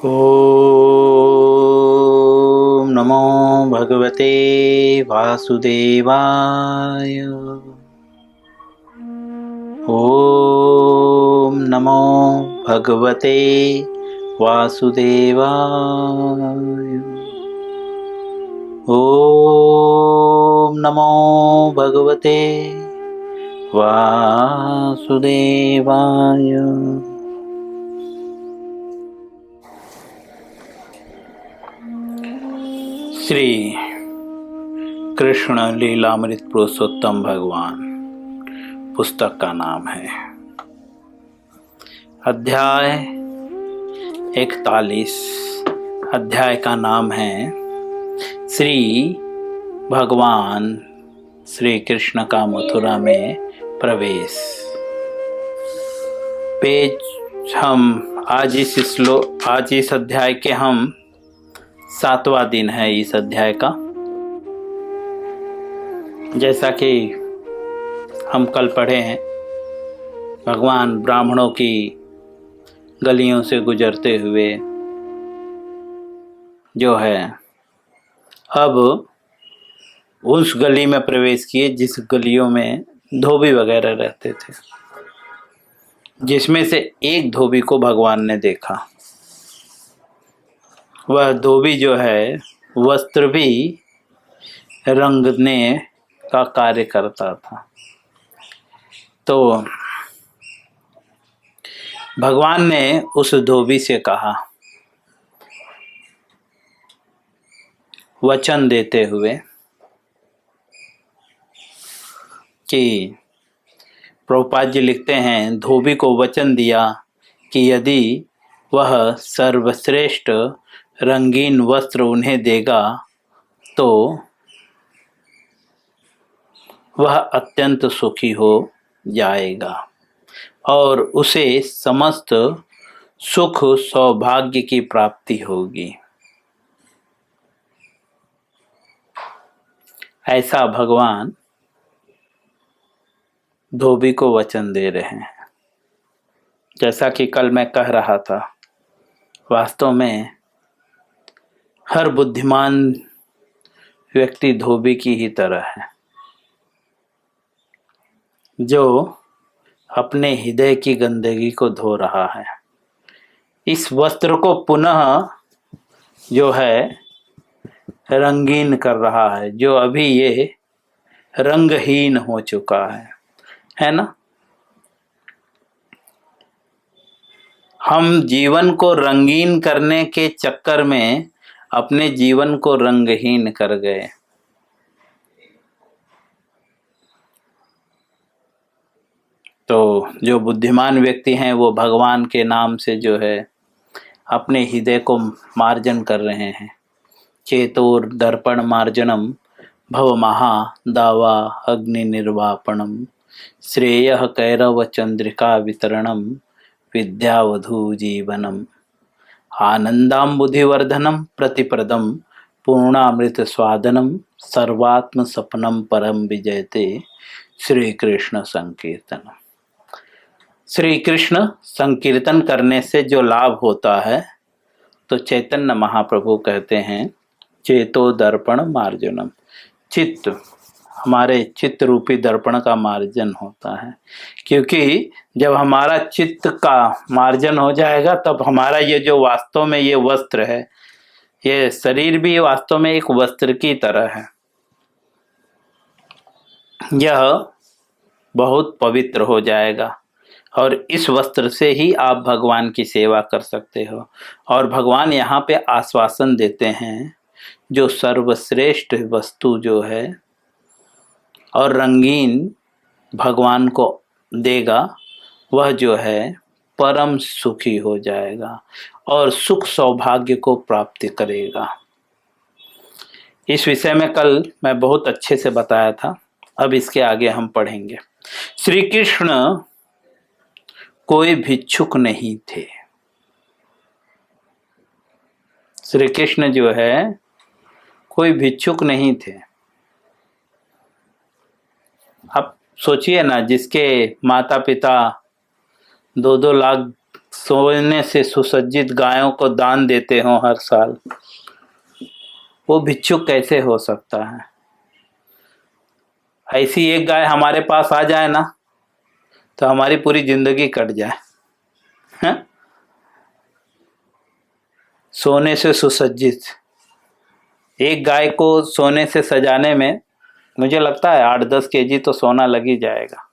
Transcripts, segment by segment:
ॐ नमो भगवते वासुदेवाय। ॐ नमो भगवते वासुदेवाय। ॐ नमो भगवते वासुदेवाय। श्री कृष्ण लीलामृत पुरुषोत्तम भगवान पुस्तक का नाम है। अध्याय 41। अध्याय का नाम है श्री भगवान श्री कृष्ण का मथुरा में प्रवेश। पेज हम आज इस अध्याय के हम 7वां दिन है इस अध्याय का। जैसा कि हम कल पढ़े हैं, भगवान ब्राह्मणों की गलियों से गुजरते हुए जो है अब उस गली में प्रवेश किए जिस गलियों में धोबी वगैरह रहते थे, जिसमें से एक धोबी को भगवान ने देखा। वह धोबी जो है वस्त्र भी रंगने का कार्य करता था। तो भगवान ने उस धोबी से कहा, वचन देते हुए कि प्रभुपाद जी लिखते हैं, धोबी को वचन दिया कि यदि वह सर्वश्रेष्ठ रंगीन वस्त्र उन्हें देगा तो वह अत्यंत सुखी हो जाएगा और उसे समस्त सुख सौभाग्य की प्राप्ति होगी। ऐसा भगवान धोबी को वचन दे रहे हैं। जैसा कि कल मैं कह रहा था, वास्तव में हर बुद्धिमान व्यक्ति धोबी की ही तरह है, जो अपने हृदय की गंदगी को धो रहा है। इस वस्त्र को पुनः जो है रंगीन कर रहा है, जो अभी ये रंगहीन हो चुका है ना। हम जीवन को रंगीन करने के चक्कर में अपने जीवन को रंगहीन कर गए। तो जो बुद्धिमान व्यक्ति हैं वो भगवान के नाम से जो है अपने हृदय को मार्जन कर रहे हैं। चेतोर दर्पण मार्जनम भव महा दावा अग्नि निर्वापणम श्रेयः कैरव चंद्रिका वितरणम विद्यावधू जीवनम आनंदाम्बुधिवर्धनम प्रतिप्रदम पूर्णामृत स्वादनम सर्वात्म सपनम परम विजयते श्री कृष्ण संकीर्तन। श्री कृष्ण संकीर्तन करने से जो लाभ होता है, तो चैतन्य महाप्रभु कहते हैं, चेतो दर्पण मार्जनम, चित्त हमारे चित्त रूपी दर्पण का मार्जन होता है। क्योंकि जब हमारा चित्त का मार्जन हो जाएगा तब हमारा ये जो वास्तव में ये वस्त्र है, ये शरीर भी वास्तव में एक वस्त्र की तरह है, यह बहुत पवित्र हो जाएगा और इस वस्त्र से ही आप भगवान की सेवा कर सकते हो। और भगवान यहाँ पे आश्वासन देते हैं, जो सर्वश्रेष्ठ वस्तु जो है और रंगीन भगवान को देगा, वह जो है परम सुखी हो जाएगा और सुख सौभाग्य को प्राप्त करेगा। इस विषय में कल मैं बहुत अच्छे से बताया था, अब इसके आगे हम पढ़ेंगे। श्री कृष्ण कोई भिक्षुक नहीं थे। श्री कृष्ण जो है कोई भिक्षुक नहीं थे। अब सोचिए ना, जिसके माता पिता 2-2 लाख सोने से सुसज्जित गायों को दान देते हो हर साल, वो भिक्षुक कैसे हो सकता है? ऐसी एक गाय हमारे पास आ जाए ना तो हमारी पूरी जिंदगी कट जाए। है? सोने से सुसज्जित, एक गाय को सोने से सजाने में मुझे लगता है 8-10 केजी तो सोना लग ही जाएगा।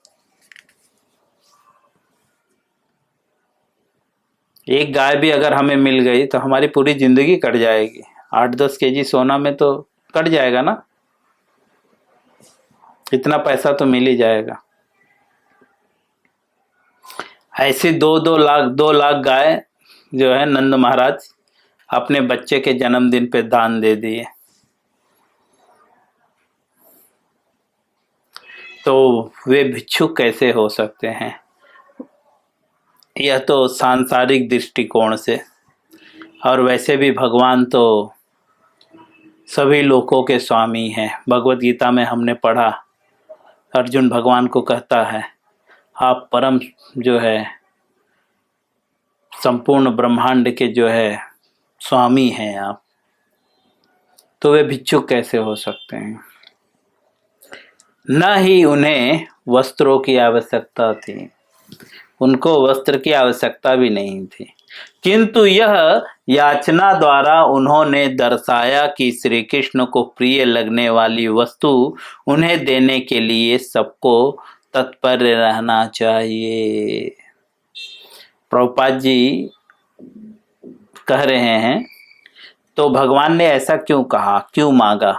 एक गाय भी अगर हमें मिल गई तो हमारी पूरी जिंदगी कट जाएगी। 8-10 केजी सोना में तो कट जाएगा ना, इतना पैसा तो मिल ही जाएगा। ऐसी 2 लाख गाय जो है नंद महाराज अपने बच्चे के जन्मदिन पे दान दे दिए। तो वे भिक्षुक कैसे हो सकते हैं? यह तो सांसारिक दृष्टिकोण से, और वैसे भी भगवान तो सभी लोकों के स्वामी हैं। भगवत गीता में हमने पढ़ा, अर्जुन भगवान को कहता है आप परम जो है संपूर्ण ब्रह्मांड के जो है स्वामी हैं आप, तो वे भिक्षुक कैसे हो सकते हैं? न ही उन्हें वस्त्रों की आवश्यकता थी, उनको वस्त्र की आवश्यकता भी नहीं थी, किंतु यह याचना द्वारा उन्होंने दर्शाया कि श्री कृष्ण को प्रिय लगने वाली वस्तु उन्हें देने के लिए सबको तत्पर रहना चाहिए। प्रभुपाद जी कह रहे हैं तो भगवान ने ऐसा क्यों कहा, क्यों मांगा?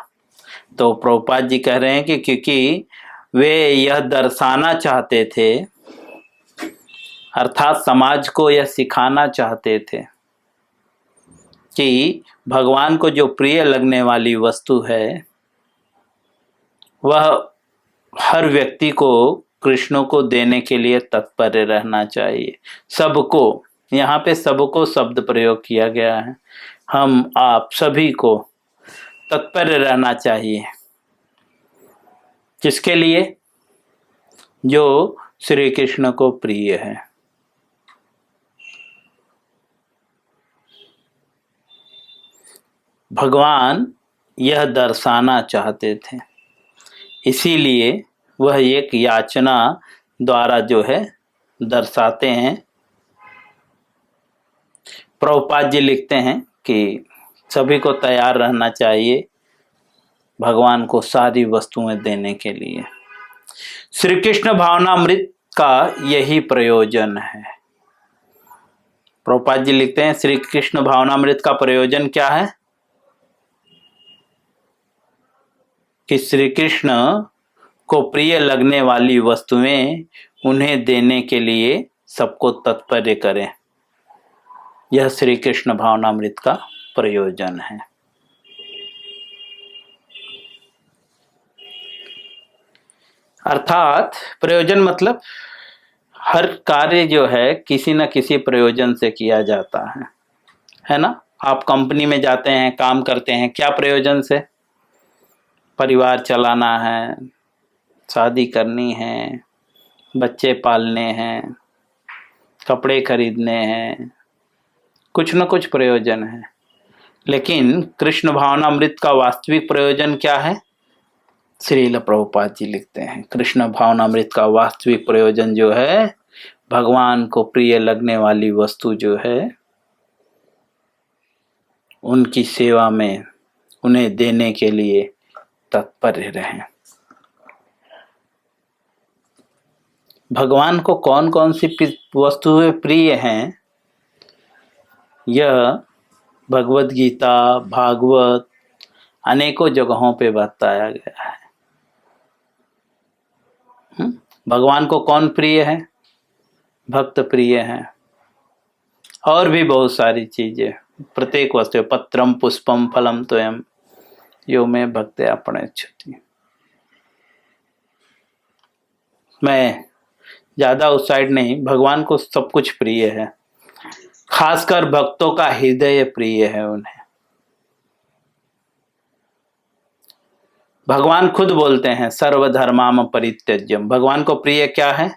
तो प्रभुपाद जी कह रहे हैं कि क्योंकि वे यह दर्शाना चाहते थे, अर्थात समाज को यह सिखाना चाहते थे कि भगवान को जो प्रिय लगने वाली वस्तु है वह हर व्यक्ति को कृष्ण को देने के लिए तत्पर रहना चाहिए। सबको, यहाँ पे सबको शब्द प्रयोग किया गया है, हम आप सभी को तत्पर रहना चाहिए। किसके लिए? जो श्री कृष्ण को प्रिय है। भगवान यह दर्शाना चाहते थे, इसीलिए वह एक याचना द्वारा जो है दर्शाते हैं। प्रभुपाद जी लिखते हैं कि सभी को तैयार रहना चाहिए भगवान को सारी वस्तुएं देने के लिए। श्री कृष्ण भावनामृत का यही प्रयोजन है। प्रभुपाद जी लिखते हैं श्री कृष्ण भावनामृत का प्रयोजन क्या है? कि श्री कृष्ण को प्रिय लगने वाली वस्तुएं उन्हें देने के लिए सबको तत्पर करें। यह श्री कृष्ण भावनामृत का प्रयोजन है। अर्थात प्रयोजन मतलब हर कार्य जो है किसी न किसी प्रयोजन से किया जाता है ना? आप कंपनी में जाते हैं, काम करते हैं, क्या प्रयोजन से? परिवार चलाना है, शादी करनी है, बच्चे पालने हैं, कपड़े खरीदने हैं, कुछ न कुछ प्रयोजन है। लेकिन कृष्ण भावनामृत का वास्तविक प्रयोजन क्या है? श्रील प्रभुपाद जी लिखते हैं कृष्ण भावनामृत का वास्तविक प्रयोजन जो है भगवान को प्रिय लगने वाली वस्तु जो है उनकी सेवा में उन्हें देने के लिए तत्पर रहें। भगवान को कौन कौन सी वस्तुएं प्रिय हैं, यह भगवत गीता, भागवत अनेकों जगहों पे बताया गया है। भगवान को कौन प्रिय है? भक्त प्रिय है। और भी बहुत सारी चीजें, प्रत्येक वस्तु, पत्रम पुष्पम फलम तोयम यो में भक्त अपने इच्छति। मैं ज्यादा उस साइड नहीं, भगवान को सब कुछ प्रिय है, खासकर भक्तों का हृदय प्रिय है उन्हें। भगवान खुद बोलते हैं सर्वधर्माम परित्यज्यम। भगवान को प्रिय क्या है?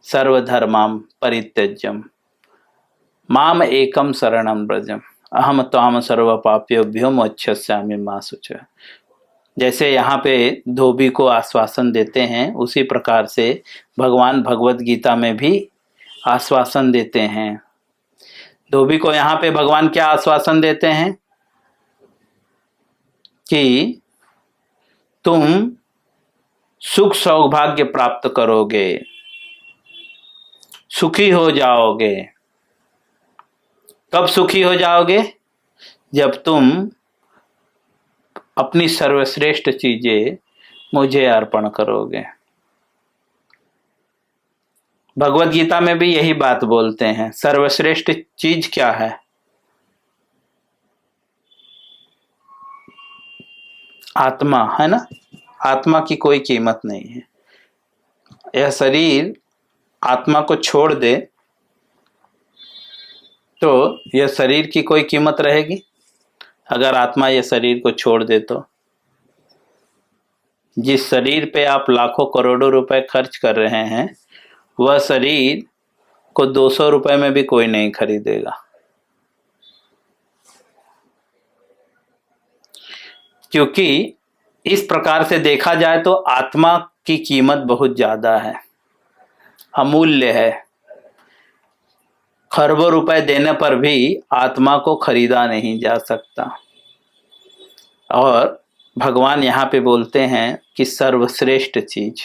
सर्वधर्माम परित्यज्यम। माम एकम शरणम व्रजम अहम त्वाम सर्व पाप्योभ्यो मोक्षयिष्यामि मा शुचः। जैसे यहाँ पे धोबी को आश्वासन देते हैं, उसी प्रकार से भगवान भगवत गीता में भी आश्वासन देते हैं। धोबी को यहाँ पे भगवान क्या आश्वासन देते हैं कि तुम सुख सौभाग्य प्राप्त करोगे, सुखी हो जाओगे। कब सुखी हो जाओगे? जब तुम अपनी सर्वश्रेष्ठ चीजें मुझे अर्पण करोगे। भगवत गीता में भी यही बात बोलते हैं। सर्वश्रेष्ठ चीज क्या है? आत्मा है ना। आत्मा की कोई कीमत नहीं है। यह शरीर आत्मा को छोड़ दे तो यह शरीर की कोई कीमत रहेगी? अगर आत्मा यह शरीर को छोड़ दे तो जिस शरीर पे आप लाखों करोड़ों रुपए खर्च कर रहे हैं, वह शरीर को 200 रुपए में भी कोई नहीं खरीदेगा। क्योंकि इस प्रकार से देखा जाए तो आत्मा की कीमत बहुत ज्यादा है, अमूल्य है। खरबों रुपए देने पर भी आत्मा को खरीदा नहीं जा सकता। और भगवान यहाँ पे बोलते हैं कि सर्वश्रेष्ठ चीज,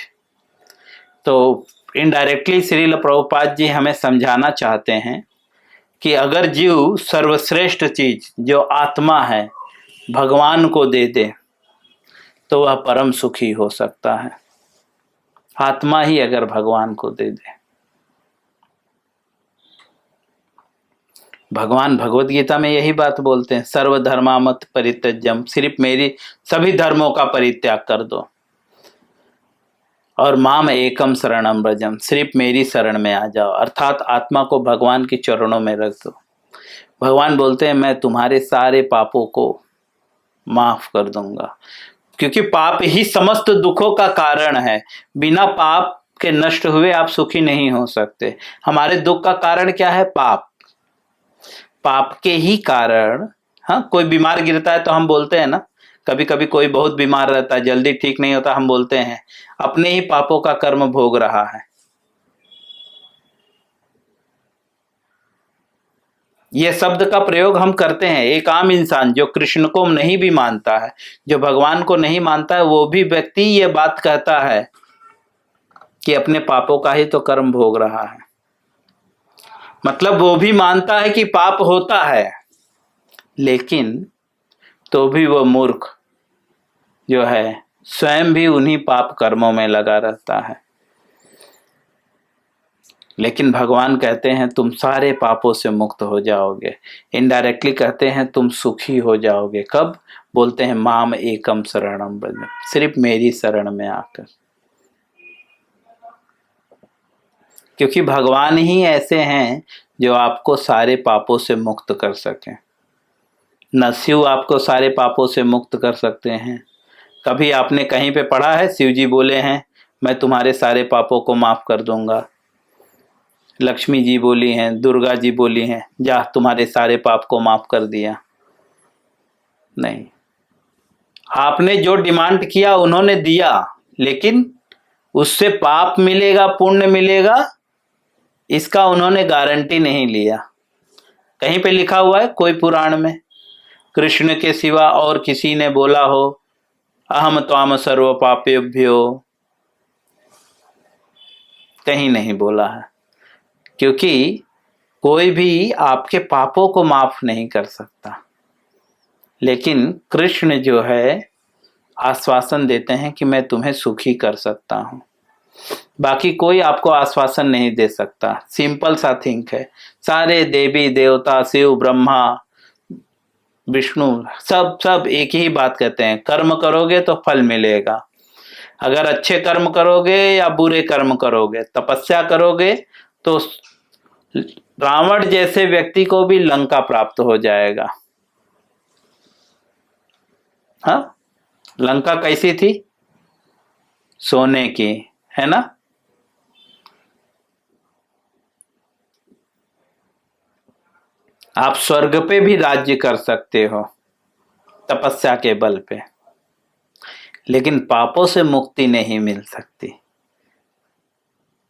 तो इनडायरेक्टली श्रील प्रभुपाद जी हमें समझाना चाहते हैं कि अगर जीव सर्वश्रेष्ठ चीज जो आत्मा है भगवान को दे दे तो वह परम सुखी हो सकता है। आत्मा ही अगर भगवान को दे दे। भगवान भगवत गीता में यही बात बोलते हैं, सर्वधर्मामत परित्यज्यम, सिर्फ मेरी सभी धर्मों का परित्याग कर दो और माम एकम शरणम व्रजम, सिर्फ मेरी शरण में आ जाओ। अर्थात आत्मा को भगवान के चरणों में रख दो। भगवान बोलते हैं मैं तुम्हारे सारे पापों को माफ कर दूंगा, क्योंकि पाप ही समस्त दुखों का कारण है। बिना पाप के नष्ट हुए आप सुखी नहीं हो सकते। हमारे दुख का कारण क्या है? पाप। पाप के ही कारण, हाँ, कोई बीमार गिरता है तो हम बोलते हैं ना, कभी कभी कोई बहुत बीमार रहता है, जल्दी ठीक नहीं होता, हम बोलते हैं अपने ही पापों का कर्म भोग रहा है। यह शब्द का प्रयोग हम करते हैं। एक आम इंसान जो कृष्ण को नहीं भी मानता है, जो भगवान को नहीं मानता है, वो भी व्यक्ति ये बात कहता है कि अपने पापों का ही तो कर्म भोग रहा है। मतलब वो भी मानता है कि पाप होता है, लेकिन तो भी वो मूर्ख जो है स्वयं भी उन्हीं पाप कर्मों में लगा रहता है। लेकिन भगवान कहते हैं तुम सारे पापों से मुक्त हो जाओगे। इनडायरेक्टली कहते हैं तुम सुखी हो जाओगे। कब? बोलते हैं माम एकम शरणम व्रजम, सिर्फ मेरी शरण में आकर। क्योंकि भगवान ही ऐसे हैं जो आपको सारे पापों से मुक्त कर सकें। न शिव आपको सारे पापों से मुक्त कर सकते हैं। कभी आपने कहीं पे पढ़ा है शिव जी बोले हैं मैं तुम्हारे सारे पापों को माफ कर दूंगा? लक्ष्मी जी बोली हैं, दुर्गा जी बोली हैं जा तुम्हारे सारे पाप को माफ कर दिया? नहीं। आपने जो डिमांड किया उन्होंने दिया, लेकिन उससे पाप मिलेगा पुण्य मिलेगा इसका उन्होंने गारंटी नहीं लिया। कहीं पे लिखा हुआ है कोई पुराण में कृष्ण के सिवा और किसी ने बोला हो अहम त्वाम सर्व पापेभ्यो? कहीं नहीं बोला है। क्योंकि कोई भी आपके पापों को माफ नहीं कर सकता, लेकिन कृष्ण जो है आश्वासन देते हैं कि मैं तुम्हें सुखी कर सकता हूं। बाकी कोई आपको आश्वासन नहीं दे सकता। सिंपल सा थिंक है। सारे देवी देवता शिव ब्रह्मा विष्णु सब एक ही बात कहते हैं, कर्म करोगे तो फल मिलेगा। अगर अच्छे कर्म करोगे या बुरे कर्म करोगे, तपस्या करोगे तो रावण जैसे व्यक्ति को भी लंका प्राप्त हो जाएगा। हाँ, लंका कैसी थी? सोने की, है ना। आप स्वर्ग पे भी राज्य कर सकते हो तपस्या के बल पे, लेकिन पापों से मुक्ति नहीं मिल सकती।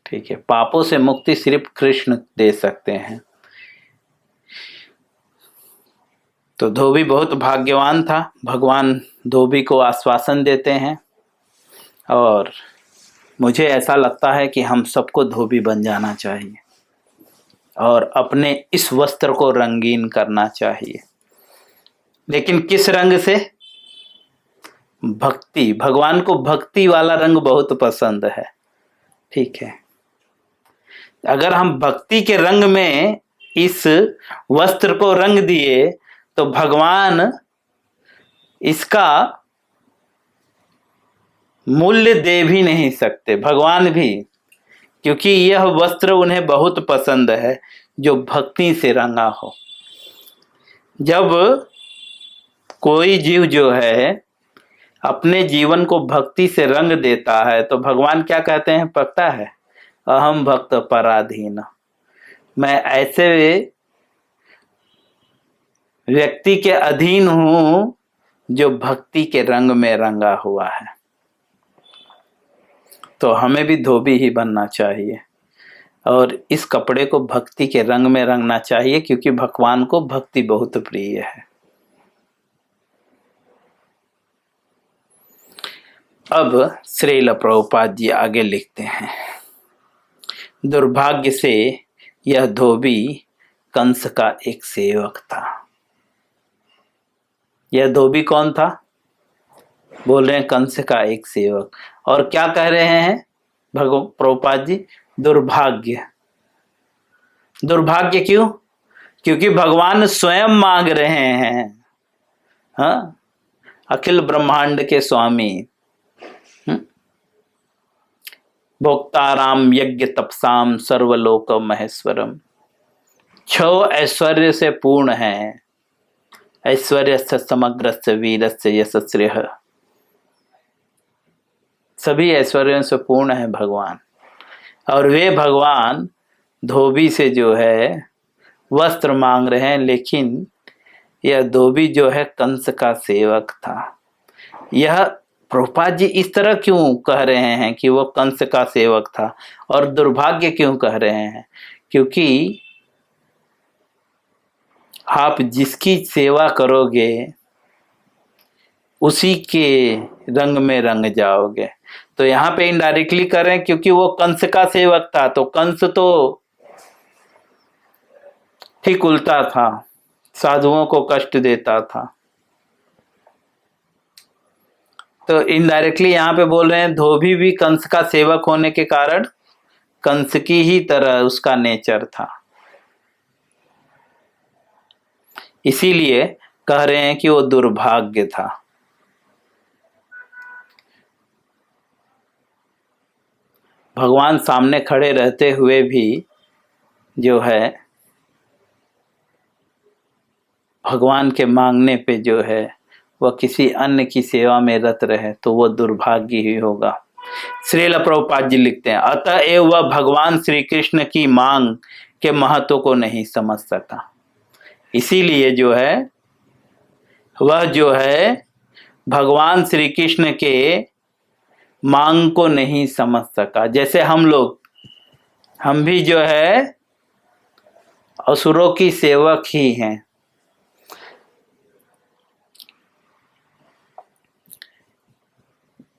ठीक है, पापों से मुक्ति सिर्फ कृष्ण दे सकते हैं। तो धोबी बहुत भाग्यवान था। भगवान धोबी को आश्वासन देते हैं, और मुझे ऐसा लगता है कि हम सबको धोबी बन जाना चाहिए और अपने इस वस्त्र को रंगीन करना चाहिए। लेकिन किस रंग से? भक्ति। भगवान को भक्ति वाला रंग बहुत पसंद है। ठीक है, अगर हम भक्ति के रंग में इस वस्त्र को रंग दिए तो भगवान इसका मूल्य दे भी नहीं सकते, भगवान भी, क्योंकि यह वस्त्र उन्हें बहुत पसंद है जो भक्ति से रंगा हो। जब कोई जीव जो है अपने जीवन को भक्ति से रंग देता है तो भगवान क्या कहते हैं पता है? अहम भक्त पराधीन। मैं ऐसे व्यक्ति के अधीन हूं जो भक्ति के रंग में रंगा हुआ है। तो हमें भी धोबी ही बनना चाहिए और इस कपड़े को भक्ति के रंग में रंगना चाहिए, क्योंकि भगवान को भक्ति बहुत प्रिय है। अब श्रील प्रभुपाद जी आगे लिखते हैं, दुर्भाग्य से यह धोबी कंस का एक सेवक था। यह धोबी कौन था? बोल रहे हैं कंस का एक सेवक। और क्या कह रहे हैं प्रभुपाद जी? दुर्भाग्य। दुर्भाग्य क्यों? क्योंकि भगवान स्वयं मांग रहे हैं। हाँ, अखिल ब्रह्मांड के स्वामी, भोक्ताराम यज्ञ तपसाम सर्वलोक महेश्वरम। 6 ऐश्वर्य से पूर्ण है। ऐश्वर्य से समग्र से वीर से यशस्रेह। सभी ऐश्वर्यों से पूर्ण है भगवान, और वे भगवान धोबी से जो है वस्त्र मांग रहे हैं। लेकिन यह धोबी जो है कंस का सेवक था। यह प्रभुपाद जी इस तरह क्यों कह रहे हैं कि वो कंस का सेवक था, और दुर्भाग्य क्यों कह रहे हैं? क्योंकि आप जिसकी सेवा करोगे उसी के रंग में रंग जाओगे। तो यहाँ पे इनडायरेक्टली कर रहे हैं क्योंकि वो कंस का सेवक था, तो कंस तो ठीक उल्टा था, साधुओं को कष्ट देता था। तो इनडायरेक्टली यहाँ पे बोल रहे हैं धोबी भी कंस का सेवक होने के कारण कंस की ही तरह उसका नेचर था, इसीलिए कह रहे हैं कि वो दुर्भाग्य था। भगवान सामने खड़े रहते हुए भी जो है भगवान के मांगने पे जो है वह किसी अन्य की सेवा में रत रहे तो वह दुर्भाग्य ही होगा। श्रील प्रभुपाद जी लिखते हैं, अतएव वह भगवान श्री कृष्ण की मांग के महत्व को नहीं समझ सका। इसीलिए जो है वह जो है भगवान श्री कृष्ण के मांग को नहीं समझ सका। जैसे हम भी जो है असुरों की सेवक ही हैं।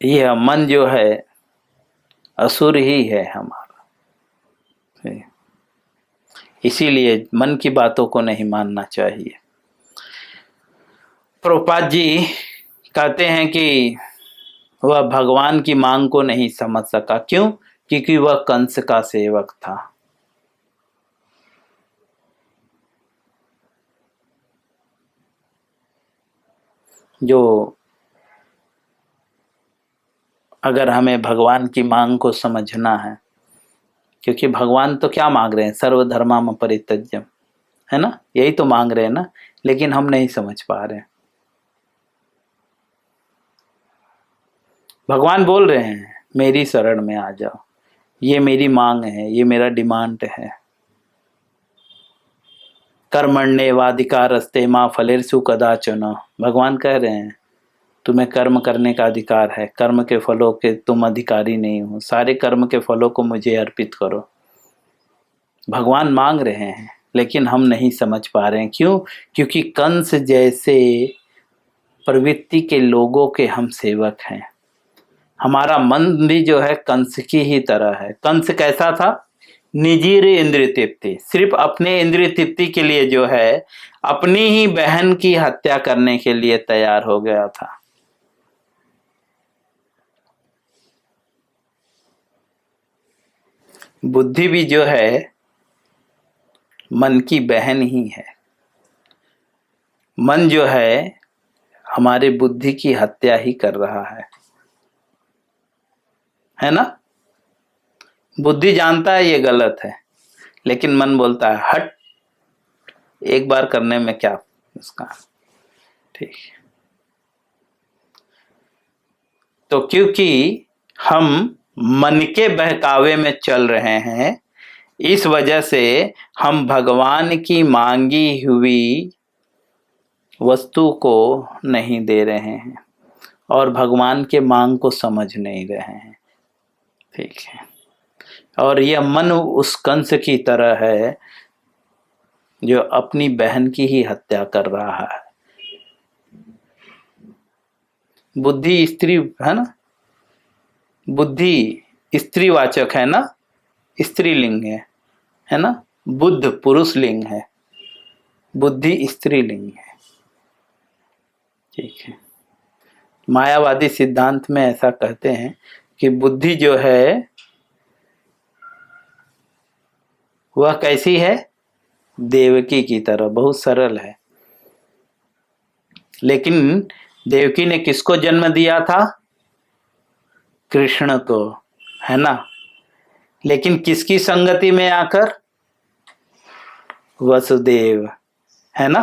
यह मन जो है असुर ही है हमारा, इसीलिए मन की बातों को नहीं मानना चाहिए। प्रभुपाद जी कहते हैं कि वह भगवान की मांग को नहीं समझ सका। क्यों? क्योंकि वह कंस का सेवक था। जो अगर हमें भगवान की मांग को समझना है, क्योंकि भगवान तो क्या मांग रहे हैं? सर्वधर्माम परित्यज्यम, है ना? यही तो मांग रहे हैं ना, लेकिन हम नहीं समझ पा रहे हैं। भगवान बोल रहे हैं मेरी शरण में आ जाओ, ये मेरी मांग है, ये मेरा डिमांड है। कर्मण्येवाधिकारस्ते मा फलेषु कदाचन। भगवान कह रहे हैं तुम्हें कर्म करने का अधिकार है, कर्म के फलों के तुम अधिकारी नहीं हो, सारे कर्म के फलों को मुझे अर्पित करो। भगवान मांग रहे हैं लेकिन हम नहीं समझ पा रहे हैं। क्यों? क्योंकि कंस जैसे प्रवृत्ति के लोगों के हम सेवक हैं। हमारा मन भी जो है कंस की ही तरह है। कंस कैसा था? निजी इंद्रिय तृप्ति, सिर्फ अपने इंद्रिय तृप्ति के लिए जो है अपनी ही बहन की हत्या करने के लिए तैयार हो गया था। बुद्धि भी जो है मन की बहन ही है। मन जो है हमारे बुद्धि की हत्या ही कर रहा है ना? बुद्धि जानता है ये गलत है, लेकिन मन बोलता है हट, एक बार करने में क्या उसका, ठीक। तो क्योंकि हम मन के बहकावे में चल रहे हैं, इस वजह से हम भगवान की मांगी हुई वस्तु को नहीं दे रहे हैं और भगवान के मांग को समझ नहीं रहे हैं, ठीक है। और यह मन उस कंस की तरह है जो अपनी बहन की ही हत्या कर रहा है। बुद्धि स्त्री है ना, बुद्धि स्त्रीवाचक है ना, स्त्रीलिंग है ना। बुद्ध पुरुष लिंग है, बुद्धि स्त्रीलिंग है, ठीक है। मायावादी सिद्धांत में ऐसा कहते हैं कि बुद्धि जो है वह कैसी है? देवकी की तरह, बहुत सरल है। लेकिन देवकी ने किसको जन्म दिया था? कृष्ण को, है ना। लेकिन किसकी संगति में आकर? वसुदेव, है ना।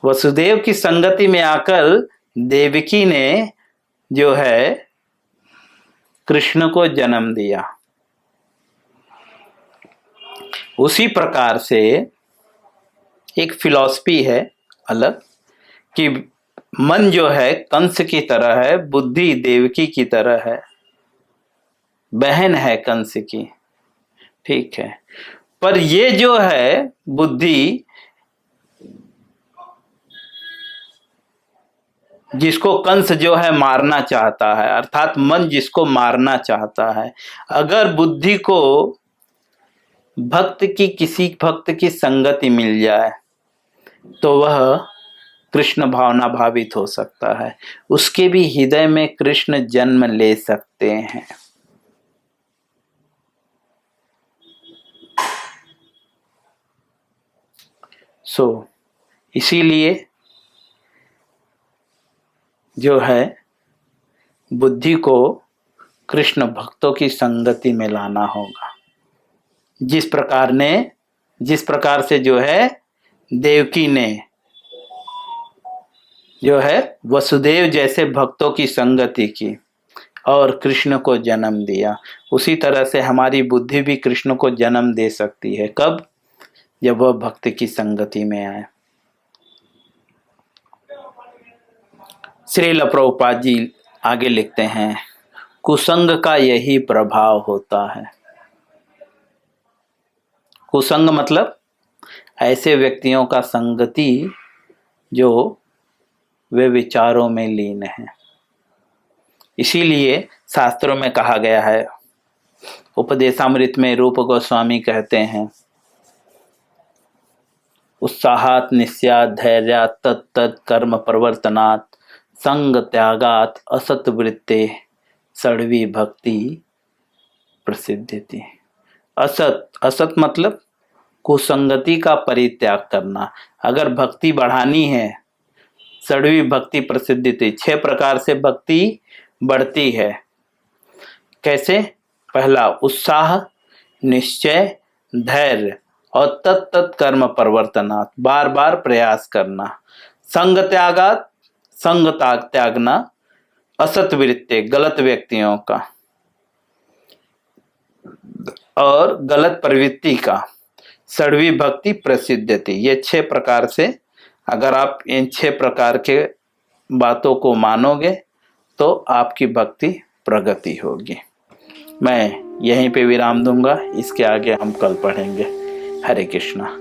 वसुदेव की संगति में आकर देवकी ने जो है कृष्ण को जन्म दिया। उसी प्रकार से एक फिलॉसफी है अलग कि मन जो है कंस की तरह है, बुद्धि देवकी की तरह है, बहन है कंस की, ठीक है। पर ये जो है बुद्धि जिसको कंस जो है मारना चाहता है, अर्थात मन जिसको मारना चाहता है, अगर बुद्धि को किसी भक्त की संगति मिल जाए तो वह कृष्ण भावना भावित हो सकता है, उसके भी हृदय में कृष्ण जन्म ले सकते हैं। इसीलिए जो है बुद्धि को कृष्ण भक्तों की संगति में लाना होगा। जिस प्रकार से जो है देवकी ने जो है वसुदेव जैसे भक्तों की संगति की और कृष्ण को जन्म दिया, उसी तरह से हमारी बुद्धि भी कृष्ण को जन्म दे सकती है। कब? जब वह भक्त की संगति में आए। श्रील प्रभुपाद जी आगे लिखते हैं, कुसंग का यही प्रभाव होता है। कुसंग मतलब ऐसे व्यक्तियों का संगति जो वे विचारों में लीन हैं। इसीलिए शास्त्रों में कहा गया है, उपदेशामृत में रूप गोस्वामी कहते हैं, उत्साहात निस्यात धैर्यात तत्तत् कर्म प्रवर्तनात् संग त्यागात असत वृत्ते सड़वी भक्ति प्रसिद्धि। असत मतलब कुसंगति का परित्याग करना। अगर भक्ति बढ़ानी है, सड़वी भक्ति प्रसिद्धि। 6 प्रकार से भक्ति बढ़ती है। कैसे? पहला उत्साह, निश्चय, धैर्य और तत्त कर्म प्रवर्तनात्, बार बार प्रयास करना। संग त्यागात, संग त्यागना, असत वृत्ति, गलत व्यक्तियों का और गलत प्रवृत्ति का, षड्वी भक्ति प्रसिद्धति। ये 6 प्रकार से अगर आप इन 6 प्रकार के बातों को मानोगे तो आपकी भक्ति प्रगति होगी। मैं यहीं पे विराम दूंगा, इसके आगे हम कल पढ़ेंगे। हरे कृष्णा।